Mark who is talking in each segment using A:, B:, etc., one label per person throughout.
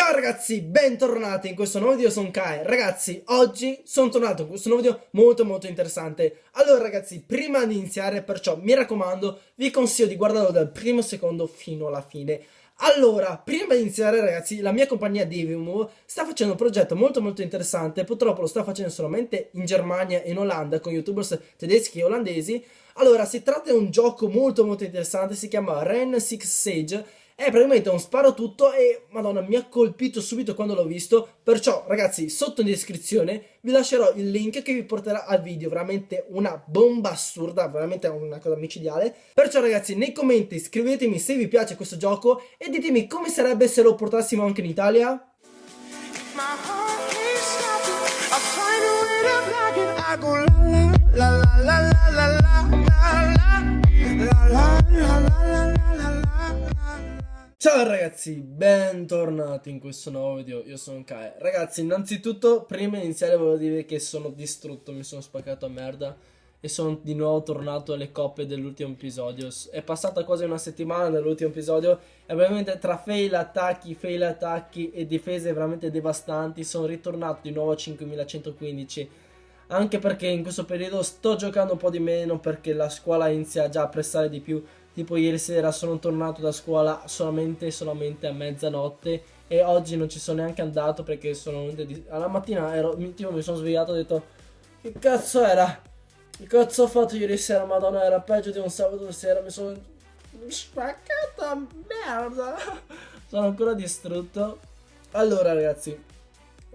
A: Ciao ragazzi, bentornati in questo nuovo video, sono Kai. Ragazzi, oggi sono tornato con questo nuovo video molto interessante. Allora ragazzi, prima di iniziare, perciò mi raccomando, vi consiglio di guardarlo dal primo secondo fino alla fine. Allora, prima di iniziare ragazzi, la mia compagnia Divimove sta facendo un progetto molto interessante. Purtroppo lo sta facendo solamente in Germania e in Olanda con youtubers tedeschi e olandesi. Allora, si tratta di un gioco molto interessante, si chiama Rainbow Six Siege. È praticamente un sparo tutto e madonna mi ha colpito subito quando l'ho visto. Perciò ragazzi, sotto in descrizione vi lascerò il link che vi porterà al video. Veramente una bomba assurda, veramente una cosa micidiale. Perciò ragazzi, nei commenti scrivetemi se vi piace questo gioco e ditemi come sarebbe se lo portassimo anche in Italia. Ciao ragazzi, bentornati in questo nuovo video, io sono Kai. Ragazzi, innanzitutto, prima di iniziare volevo dire che sono distrutto, mi sono spaccato a merda e sono di nuovo tornato alle coppe dell'ultimo episodio. È passata quasi una settimana dall'ultimo episodio e veramente tra fail attacchi e difese veramente devastanti sono ritornato di nuovo a 5115. Anche perché in questo periodo sto giocando un po' di meno perché la scuola inizia già a pressare di più. Tipo ieri sera sono tornato da scuola solamente a mezzanotte e oggi non ci sono neanche andato perché sono alla mattina mi sono svegliato e ho detto che cazzo era? Che cazzo ho fatto ieri sera? Madonna, era peggio di un sabato sera, mi sono spaccata merda. Sono ancora distrutto. Allora ragazzi,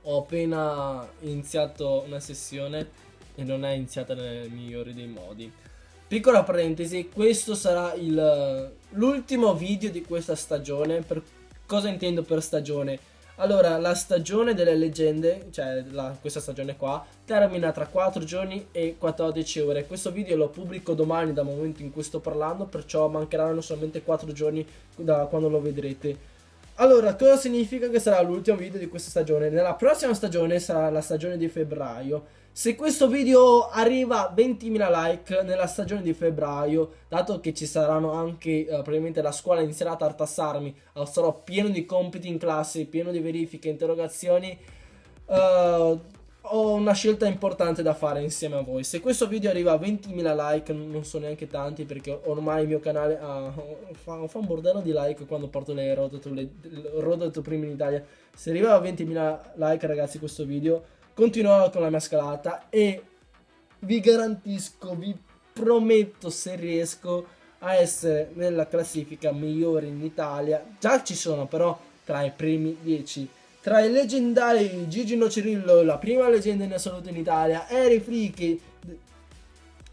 A: ho appena iniziato una sessione e non è iniziata nel migliore dei modi. Piccola parentesi, questo sarà l'ultimo video di questa stagione. Per cosa intendo per stagione? Allora, la stagione delle leggende, cioè questa stagione qua, termina tra 4 giorni e 14 ore. Questo video lo pubblico domani dal momento in cui sto parlando, perciò mancheranno solamente 4 giorni da quando lo vedrete. Allora, cosa significa che sarà l'ultimo video di questa stagione? Nella prossima stagione sarà la stagione di febbraio. Se questo video arriva a 20.000 like nella stagione di febbraio, dato che ci saranno anche probabilmente la scuola inizierà a tartassarmi, sarò pieno di compiti in classe, pieno di verifiche, interrogazioni, ho una scelta importante da fare insieme a voi. Se questo video arriva a 20.000 like, non sono neanche tanti perché ormai il mio canale fa un bordello di like quando porto le Road to Prime in Italia. Se arriva a 20.000 like ragazzi questo video, continuerò con la mia scalata e vi garantisco, vi prometto, se riesco a essere nella classifica migliore in Italia. Già ci sono però tra i primi 10. Tra i leggendari Gigi Nocirillo, la prima leggenda in assoluto in Italia, Eri Free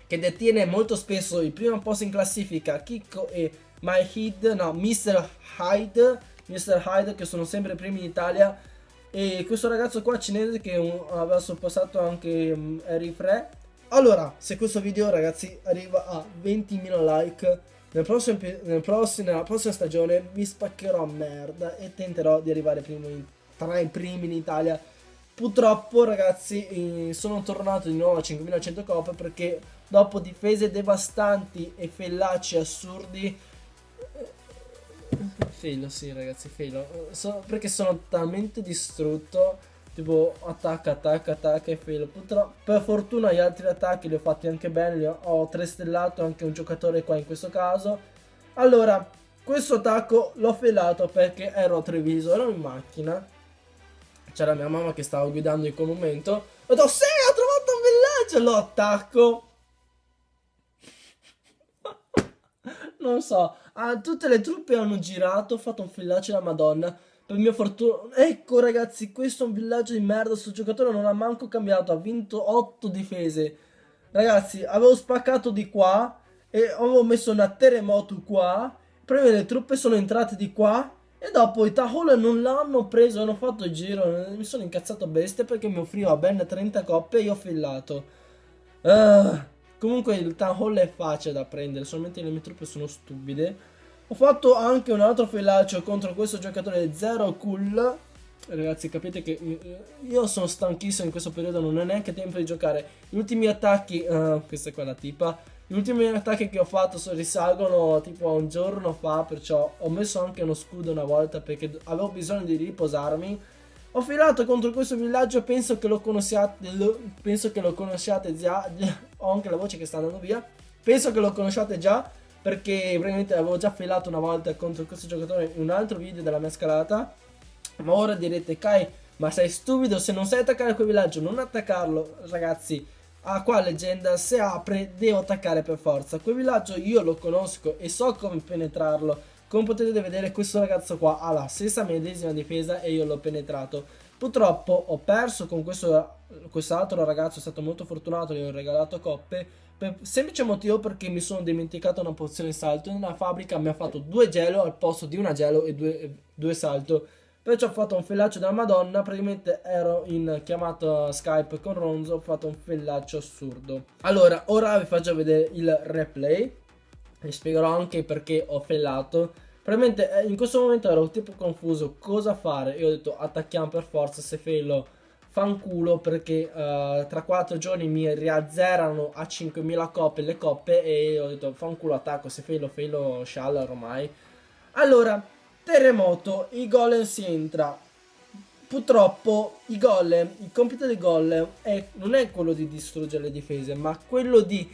A: che detiene molto spesso il primo posto in classifica, Kiko e Mr. Hyde che sono sempre primi in Italia. E questo ragazzo qua cinese che aveva sorpassato anche Eri Free. Allora, se questo video ragazzi arriva a 20.000 like, nella prossima stagione mi spaccherò a merda e tenterò di arrivare tra i primi in Italia. Purtroppo ragazzi sono tornato di nuovo a 5100 coppe perché dopo difese devastanti e fellacci assurdi, failo, sì ragazzi, failo, perché sono talmente distrutto, tipo attacca e failo. Purtroppo, per fortuna gli altri attacchi li ho fatti anche bene, ho 3 stellato anche un giocatore qua in questo caso. Allora, questo attacco l'ho failato perché ero a Treviso, ero in macchina, c'era mia mamma che stava guidando in quel momento, ho detto sì, ho trovato un villaggio, lo attacco. Non so, tutte le truppe hanno girato, ho fatto un villaggio da Madonna. Per mia fortuna, ecco ragazzi, questo è un villaggio di merda. Sto giocatore non ha manco cambiato, ha vinto 8 difese. Ragazzi, avevo spaccato di qua e avevo messo una terremoto qua. Prima le truppe sono entrate di qua e dopo i Tahol non l'hanno preso, hanno fatto il giro. Mi sono incazzato a bestia perché mi offriva ben 30 coppe e io ho fillato. Comunque il Town Hall è facile da prendere, solamente le mie truppe sono stupide. Ho fatto anche un altro filaggio contro questo giocatore Zero Cool. Ragazzi, capite che io sono stanchissimo in questo periodo, non ho neanche tempo di giocare. Gli ultimi attacchi, questa è qua la tipa, Gli ultimi attacchi che ho fatto risalgono tipo a un giorno fa, perciò ho messo anche uno scudo una volta perché avevo bisogno di riposarmi. Ho filato contro questo villaggio, penso che lo conosciate già, ho anche la voce che sta andando via. Penso che lo conosciate già perché praticamente avevo già filato una volta contro questo giocatore in un altro video della mia scalata. Ma ora direte, Kai, ma sei stupido, se non sai attaccare quel villaggio non attaccarlo, ragazzi. Ah, qua leggenda, se apre devo attaccare per forza. Quel villaggio io lo conosco e so come penetrarlo. Come potete vedere questo ragazzo qua ha la stessa medesima difesa e io l'ho penetrato. Purtroppo ho perso con quest'altro ragazzo, è stato molto fortunato, gli ho regalato coppe. Per semplice motivo perché mi sono dimenticato una pozione salto. Nella fabbrica mi ha fatto 2 gelo al posto di una gelo e 2 salto. Perciò ho fatto un fellaccio della Madonna. Praticamente ero in chiamata Skype con Ronzo. Ho fatto un fellaccio assurdo. Allora, ora vi faccio vedere il replay. Vi spiegherò anche perché ho fellato. Probabilmente in questo momento ero tipo confuso cosa fare. Io ho detto attacchiamo per forza. Se fello fanculo, perché tra 4 giorni mi riazzerano a 5000 coppe le coppe. E ho detto fanculo attacco. Se fello scialla ormai. Allora, terremoto, i golem si entra. Purtroppo i golem, il compito dei golem non è quello di distruggere le difese, ma quello di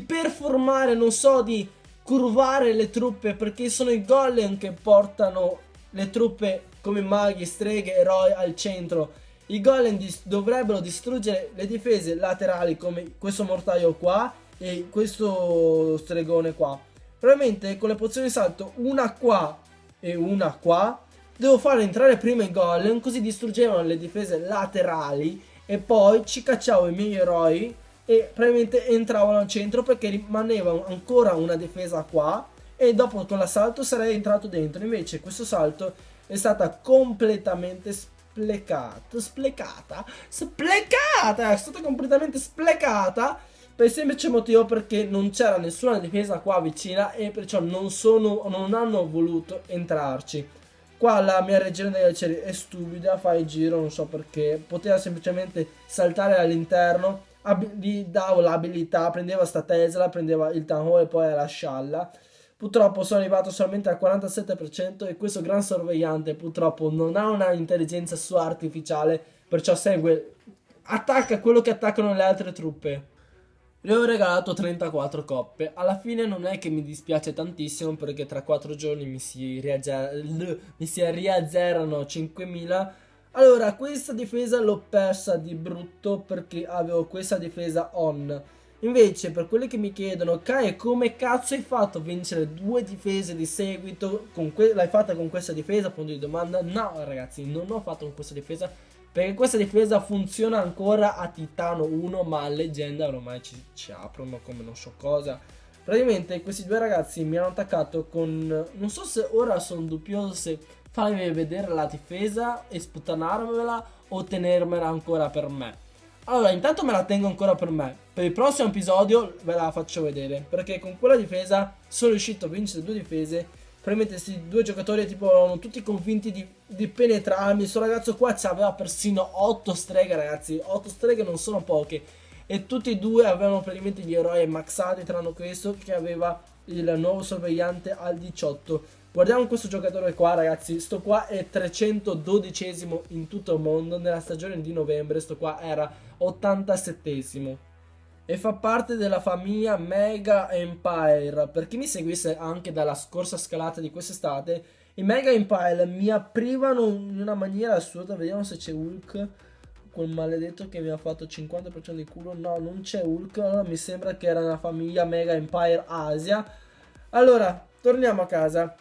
A: performare, non so, di curvare le truppe, perché sono i golem che portano le truppe come maghi, streghe, eroi al centro. I golem dovrebbero distruggere le difese laterali come questo mortaio qua e questo stregone qua. Probabilmente con le pozioni di salto, una qua e una qua, devo fare entrare prima i golem, così distruggevano le difese laterali e poi ci cacciavo i miei eroi e probabilmente entravano al centro perché rimaneva ancora una difesa qua e dopo con l'assalto sarei entrato dentro. Invece questo salto è stata completamente splecata, è stata completamente splecata per il semplice motivo perché non c'era nessuna difesa qua vicina e perciò non hanno voluto entrarci. Qua la mia regione degli aceri è stupida, fa il giro, non so perché, poteva semplicemente saltare all'interno, gli davo l'abilità, prendeva sta Tesla, prendeva il Town Hall e poi la scialla. Purtroppo sono arrivato solamente al 47% e questo gran sorvegliante purtroppo non ha una intelligenza sua artificiale, perciò attacca quello che attaccano le altre truppe. Le ho regalato 34 coppe. Alla fine non è che mi dispiace tantissimo perché tra 4 giorni mi si riazzerano 5000. Allora, questa difesa l'ho persa di brutto perché avevo questa difesa on. Invece, per quelli che mi chiedono, Kai, come cazzo hai fatto a vincere 2 difese di seguito? L'hai fatta con questa difesa? Punto di domanda. No, ragazzi, non ho fatto con questa difesa. Perché questa difesa funziona ancora a Titano 1, ma a leggenda ormai ci aprono come non so cosa. Praticamente questi due ragazzi mi hanno attaccato con... Non so se ora sono dubbioso se farmi vedere la difesa e sputtanarmela o tenermela ancora per me. Allora, intanto me la tengo ancora per me. Per il prossimo episodio ve la faccio vedere. Perché con quella difesa sono riuscito a vincere 2 difese. Probabilmente questi 2 giocatori tipo erano tutti convinti di penetrarmi. Questo ragazzo qua aveva persino 8 streghe, ragazzi. 8 streghe non sono poche. E tutti e 2 avevano praticamente gli eroi maxati, tranne questo che aveva il nuovo sorvegliante al 18. Guardiamo questo giocatore qua, ragazzi. Sto qua è 312esimo in tutto il mondo. Nella stagione di novembre sto qua era 87esimo. E fa parte della famiglia Mega Empire. Per chi mi seguisse anche dalla scorsa scalata di quest'estate, i Mega Empire mi aprivano in una maniera assurda. Vediamo se c'è Hulk, quel maledetto che mi ha fatto 50% di culo. No, non c'è Hulk. Allora mi sembra che era una famiglia Mega Empire Asia. Allora, torniamo a casa.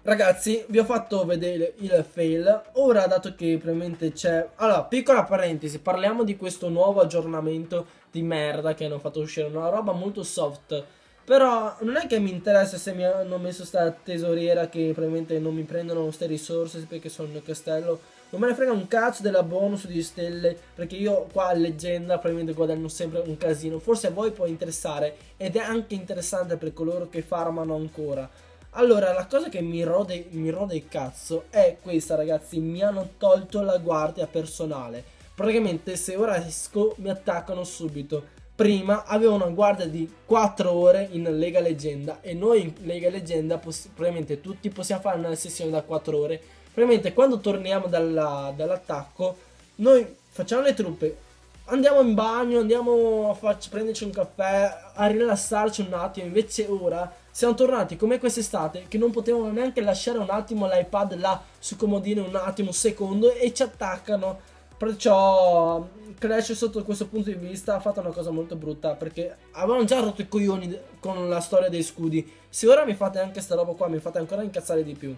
A: Ragazzi, vi ho fatto vedere il fail. Ora, dato che probabilmente c'è... Allora, piccola parentesi, parliamo di questo nuovo aggiornamento di merda che hanno fatto uscire. Una roba molto soft. Però non è che mi interessa se mi hanno messo sta tesoriera che probabilmente non mi prendono queste risorse perché sono nel castello. Non me ne frega un cazzo della bonus di stelle, perché io qua a leggenda probabilmente guadagno sempre un casino. Forse a voi può interessare ed è anche interessante per coloro che farmano ancora. Allora, la cosa che mi rode il cazzo è questa, ragazzi. Mi hanno tolto la guardia personale. Praticamente se ora esco mi attaccano subito. prima aveva una guardia di 4 ore in Lega Leggenda e noi in Lega Leggenda probabilmente tutti possiamo fare una sessione da 4 ore. Probabilmente quando torniamo dall'attacco noi facciamo le truppe, andiamo in bagno, andiamo a prenderci un caffè, a rilassarci un attimo. Invece ora siamo tornati come quest'estate che non potevamo neanche lasciare un attimo l'iPad là sul comodino, un attimo, un secondo, e ci attaccano. Perciò Clash sotto questo punto di vista ha fatto una cosa molto brutta, perché avevano già rotto i coglioni con la storia dei scudi. Se ora mi fate anche sta roba qua, mi fate ancora incazzare di più.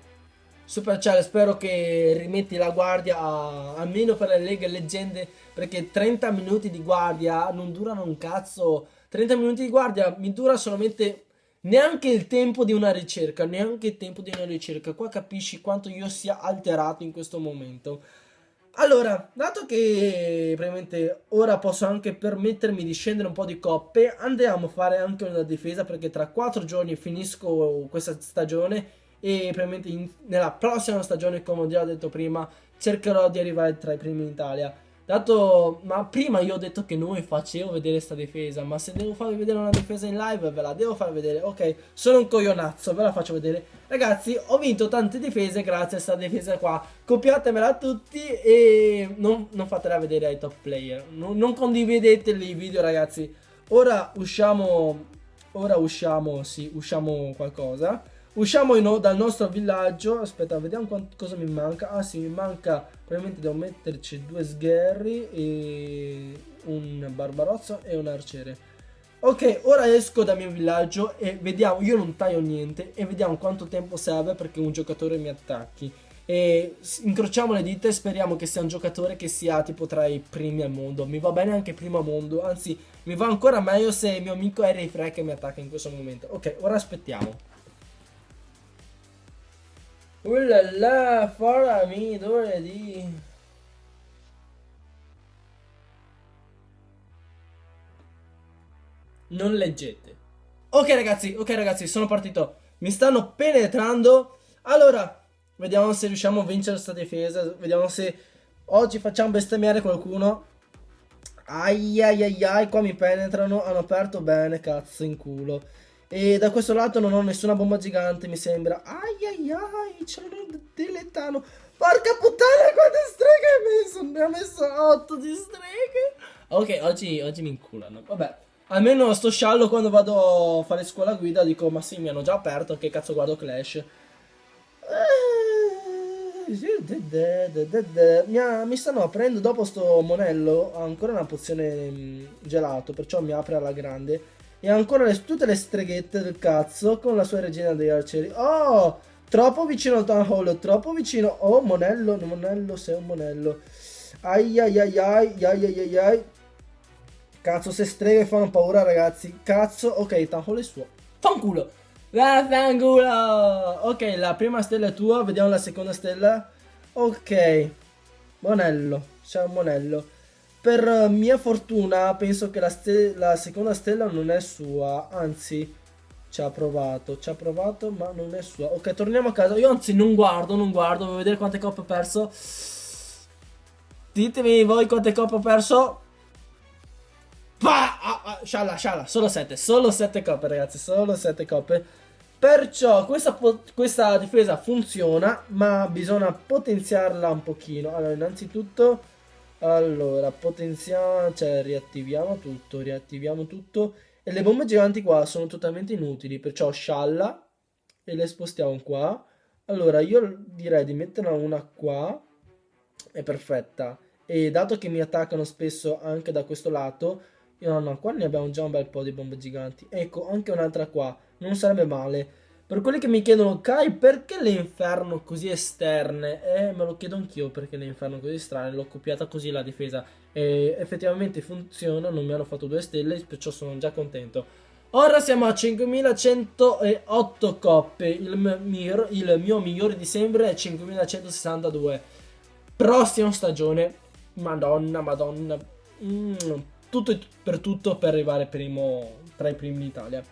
A: Supercell, spero che rimetti la guardia almeno per le leghe leggende, perché 30 minuti di guardia non durano un cazzo. 30 minuti di guardia mi dura solamente neanche il tempo di una ricerca, neanche il tempo di una ricerca. Qua capisci quanto io sia alterato in questo momento. Allora, dato che praticamente ora posso anche permettermi di scendere un po' di coppe, andiamo a fare anche una difesa, perché tra 4 giorni finisco questa stagione e praticamente nella prossima stagione, come ho già detto prima, cercherò di arrivare tra i primi in Italia. Ma prima io ho detto che non vi facevo vedere sta difesa, ma se devo farvi vedere una difesa in live ve la devo far vedere. Ok, sono un coglionazzo, ve la faccio vedere. Ragazzi, ho vinto tante difese grazie a sta difesa qua. Copiatemela tutti e non fatela vedere ai top player. Non condividete i video, ragazzi. Ora usciamo qualcosa. Usciamo dal nostro villaggio. Aspetta, vediamo cosa mi manca. Ah sì, mi manca. Probabilmente devo metterci 2 sgherri e un barbarozzo e un arciere. Ok, ora esco dal mio villaggio e vediamo. Io non taglio niente e vediamo quanto tempo serve perché un giocatore mi attacchi. E incrociamo le dita e speriamo che sia un giocatore che sia tipo tra i primi al mondo. Mi va bene anche primo al mondo. Anzi, mi va ancora meglio se il mio amico è Ray che mi attacca in questo momento. Ok, ora aspettiamo. Ullala, fora mi d'ore di... Non leggete. Ok ragazzi, sono partito. Mi stanno penetrando. Allora, vediamo se riusciamo a vincere questa difesa. Vediamo se oggi facciamo bestemmiare qualcuno. Ai ai ai ai, qua mi penetrano. Hanno aperto bene, cazzo in culo. E da questo lato non ho nessuna bomba gigante, mi sembra. Ai ai ai, c'è un dilettano. Porca puttana, quante streghe hai messo? Ne ha messo 8 di streghe. Ok, oggi mi inculano. Vabbè, almeno sto sciallo quando vado a fare scuola guida dico, ma sì, mi hanno già aperto, che cazzo guardo Clash. Mi stanno aprendo dopo sto monello. Ha ancora una pozione gelato, perciò mi apre alla grande. E ancora tutte le streghette del cazzo con la sua regina degli arcieri. Oh, troppo vicino al town hall, troppo vicino. Oh, monello, sei un monello. Ai ai ai ai ai ai ai ai. Cazzo, se streghe fanno paura, ragazzi. Cazzo, ok, town hall è suo. Fanculo. Vaffanculo. Ok, la prima stella è tua, vediamo la seconda stella. Ok, monello, c'è un monello. Per mia fortuna penso che la seconda stella non è sua, anzi ci ha provato, ma non è sua. Ok, torniamo a casa. Io anzi non guardo, voglio vedere quante coppe ho perso. Ditemi voi quante coppe ho perso. Scialla, solo 7 coppe ragazzi, solo 7 coppe. Perciò questa difesa funziona, ma bisogna potenziarla un pochino. Allora, innanzitutto... Allora, potenziamo, cioè riattiviamo tutto e le bombe giganti qua sono totalmente inutili, perciò scialla e le spostiamo qua. Allora, io direi di metterla una qua, è perfetta. E dato che mi attaccano spesso anche da questo lato, no, qua ne abbiamo già un bel po' di bombe giganti. Ecco, anche un'altra qua, non sarebbe male. Per quelli che mi chiedono, Kai, perché le inferno così esterne? Me lo chiedo anch'io perché le inferno così strane. L'ho copiata così la difesa. E effettivamente funziona, non mi hanno fatto 2 stelle, perciò sono già contento. Ora siamo a 5108 coppe. Il mio migliore di sempre è 5162. Prossima stagione. Madonna. Tutto per tutto per arrivare tra i primi in Italia.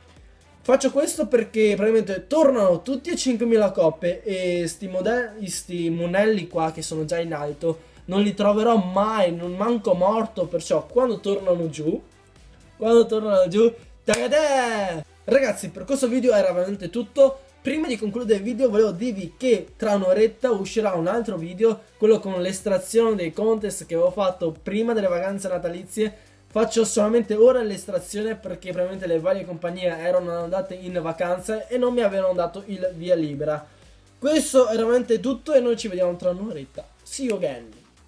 A: Faccio questo perché probabilmente tornano tutti a 5000 coppe e sti monelli qua che sono già in alto non li troverò mai, non manco morto, perciò quando tornano giù quando tornano giù, tagatè! Ragazzi, per questo video era veramente tutto. Prima di concludere il video volevo dirvi che tra un'oretta uscirà un altro video, quello con l'estrazione dei contest che avevo fatto prima delle vacanze natalizie. Faccio solamente ora l'estrazione perché probabilmente le varie compagnie erano andate in vacanza e non mi avevano dato il via libera. Questo è veramente tutto e noi ci vediamo tra un'oretta. See you again!